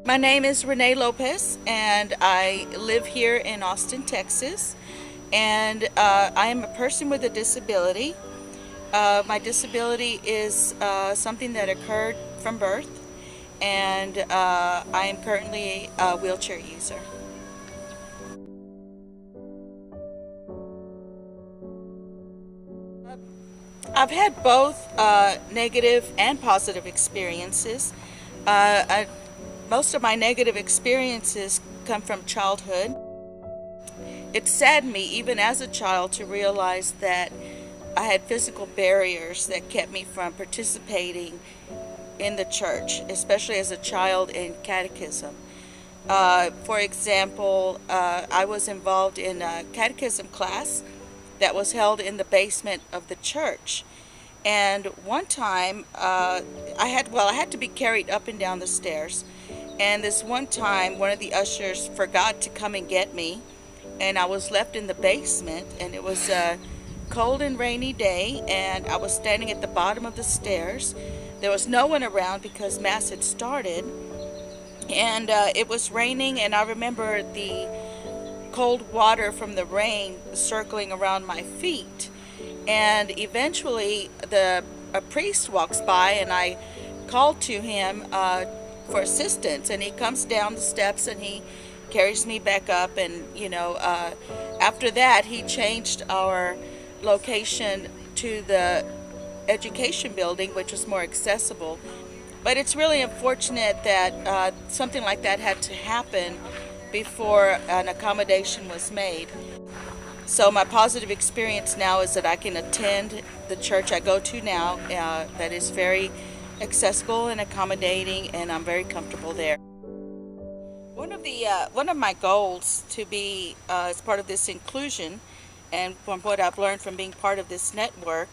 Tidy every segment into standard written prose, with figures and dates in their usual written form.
My name is Renee Lopez, and I live here in Austin, Texas. And I am a person with a disability. My disability is something that occurred from birth, and I am currently a wheelchair user. I've had both negative and positive experiences. I, most of my negative experiences come from childhood. It saddened me, even as a child, to realize that I had physical barriers that kept me from participating in the church, especially as a child in catechism. For example, I was involved in a catechism class that was held in the basement of the church. And one time, I had to be carried up and down the stairs. And this one time, one of the ushers forgot to come and get me, and I was left in the basement. And it was a cold and rainy day, and I was standing at the bottom of the stairs. There was no one around because Mass had started, and it was raining, and I remember the cold water from the rain circling around my feet. And eventually a priest walks by, and I called to him for assistance, and he comes down the steps and he carries me back up. And after that he changed our location to the education building, which was more accessible. But it's really unfortunate that something like that had to happen before an accommodation was made. So my positive experience now is that I can attend the church I go to now, that is very accessible and accommodating, and I'm very comfortable there. One of my goals to be as part of this inclusion, and from what I've learned from being part of this network,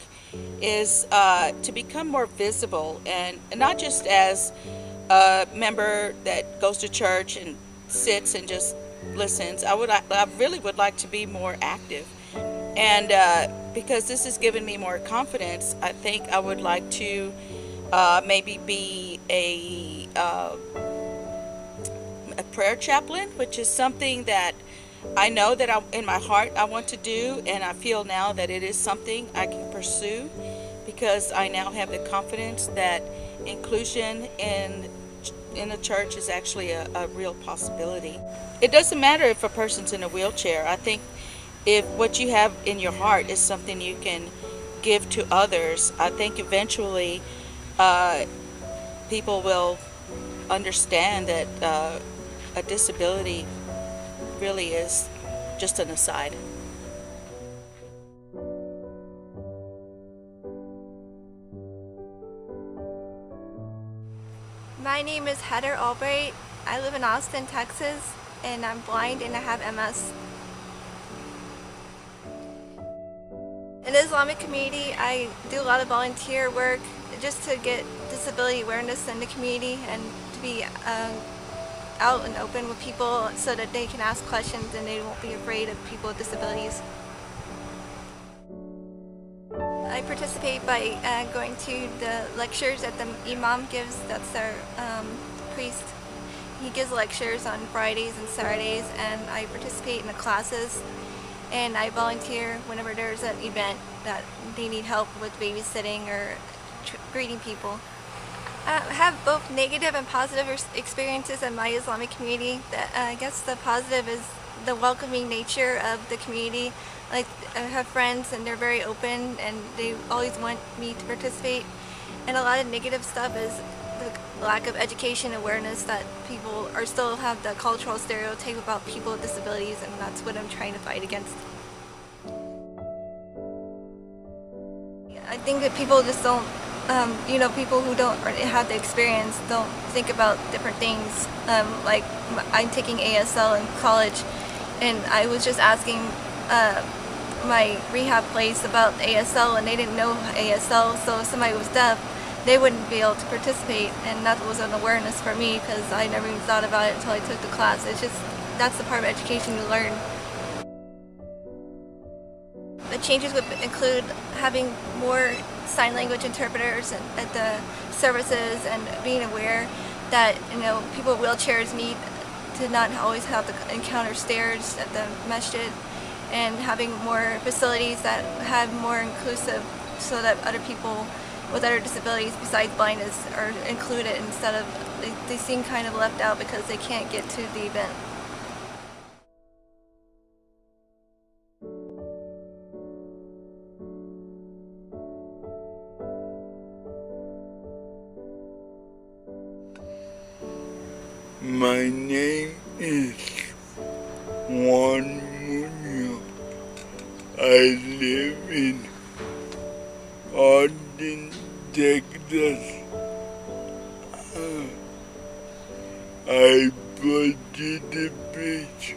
is to become more visible, and not just as a member that goes to church and sits and just listens. I really would like to be more active, and because this has given me more confidence, I think I would like to maybe be a prayer chaplain, which is something that I know that in my heart I want to do, and I feel now that it is something I can pursue because I now have the confidence that inclusion in the church is actually a real possibility. It doesn't matter if a person's in a wheelchair. I think if what you have in your heart is something you can give to others, I think eventually people will understand that a disability really is just an aside. My name is Heather Albright. I live in Austin, Texas, and I'm blind and I have MS. In the Islamic community, I do a lot of volunteer work just to get disability awareness in the community and to be out and open with people so that they can ask questions and they won't be afraid of people with disabilities. I participate by going to the lectures that the Imam gives. That's our priest. He gives lectures on Fridays and Saturdays, and I participate in the classes, and I volunteer whenever there's an event that they need help with babysitting or greeting people. I have both negative and positive experiences in my Islamic community. I guess the positive is the welcoming nature of the community. Like, I have friends and they're very open and they always want me to participate. And a lot of negative stuff is the lack of education awareness, that people are still have the cultural stereotype about people with disabilities, and that's what I'm trying to fight against. I think that people just don't, people who don't have the experience don't think about different things. Like, I'm taking ASL in college, and I was just asking my rehab place about ASL, and they didn't know ASL, so if somebody was deaf, they wouldn't be able to participate, and that was an awareness for me because I never even thought about it until I took the class. It's just, that's the part of education you learn. The changes would include having more sign language interpreters at the services and being aware that people with wheelchairs need to not always have to encounter stairs at the masjid, and having more facilities that have more inclusive, so that other people with other disabilities besides blindness are included, instead of they seem kind of left out because they can't get to the event. My name is Juan Munoz. I live in Austin, Texas. I participate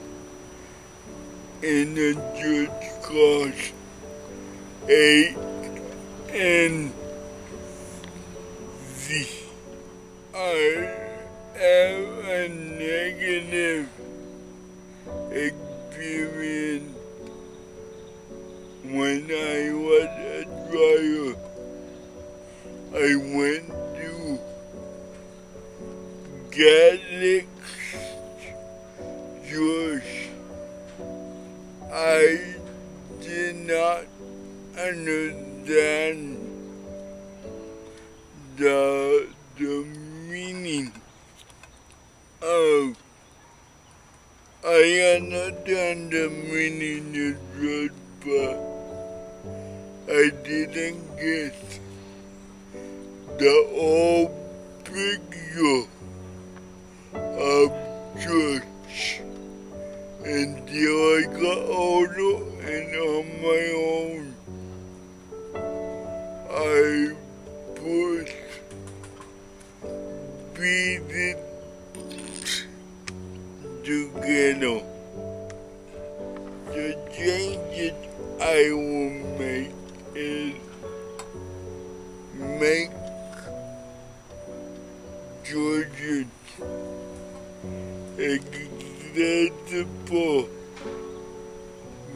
in a church called ANZ. I have a negative experience when I was a driver. I went to Catholic church. I did not understand the meaning of. I understand the meaning of church, but I didn't get the whole picture of church until I got older and on my own. I put pieces together. The changes I will make is make churches accessible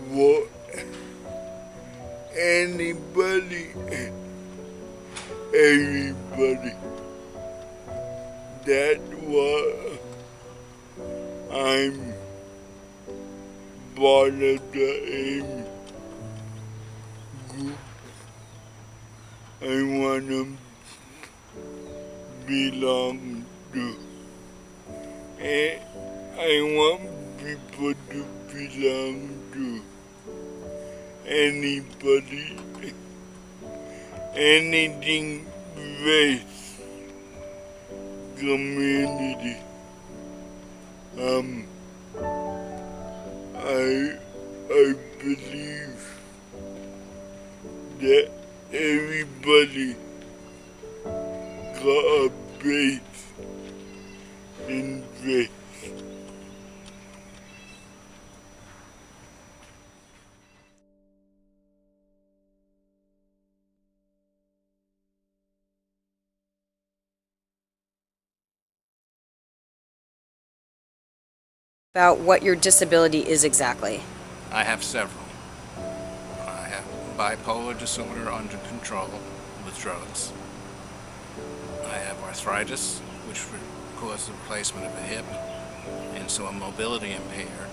for anybody, everybody. That's what I'm part of the AIM group. I want to belong to, and I want people to belong to anybody, anything race, community. I believe that everybody got a base in faith. About what your disability is exactly. I have several. I have bipolar disorder under control with drugs. I have arthritis, which causes the replacement of a hip, and so I'm mobility impaired.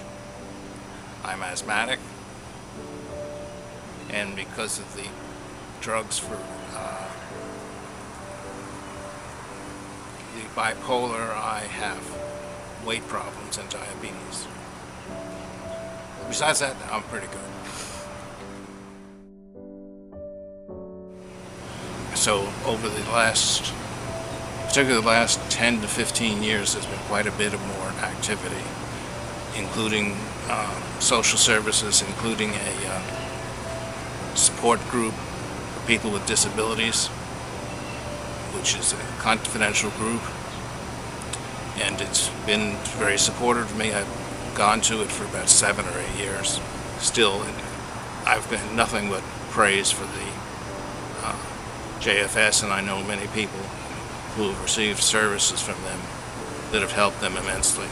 I'm asthmatic, and because of the drugs for the bipolar, I have weight problems and diabetes. Besides that, I'm pretty good. So over the last, particularly the last 10 to 15 years, there's been quite a bit of more activity, including social services, including a support group for people with disabilities, which is a confidential group. And it's been very supportive of me. I've gone to it for about 7 or 8 years. Still, I've been nothing but praise for the JFS, and I know many people who have received services from them that have helped them immensely.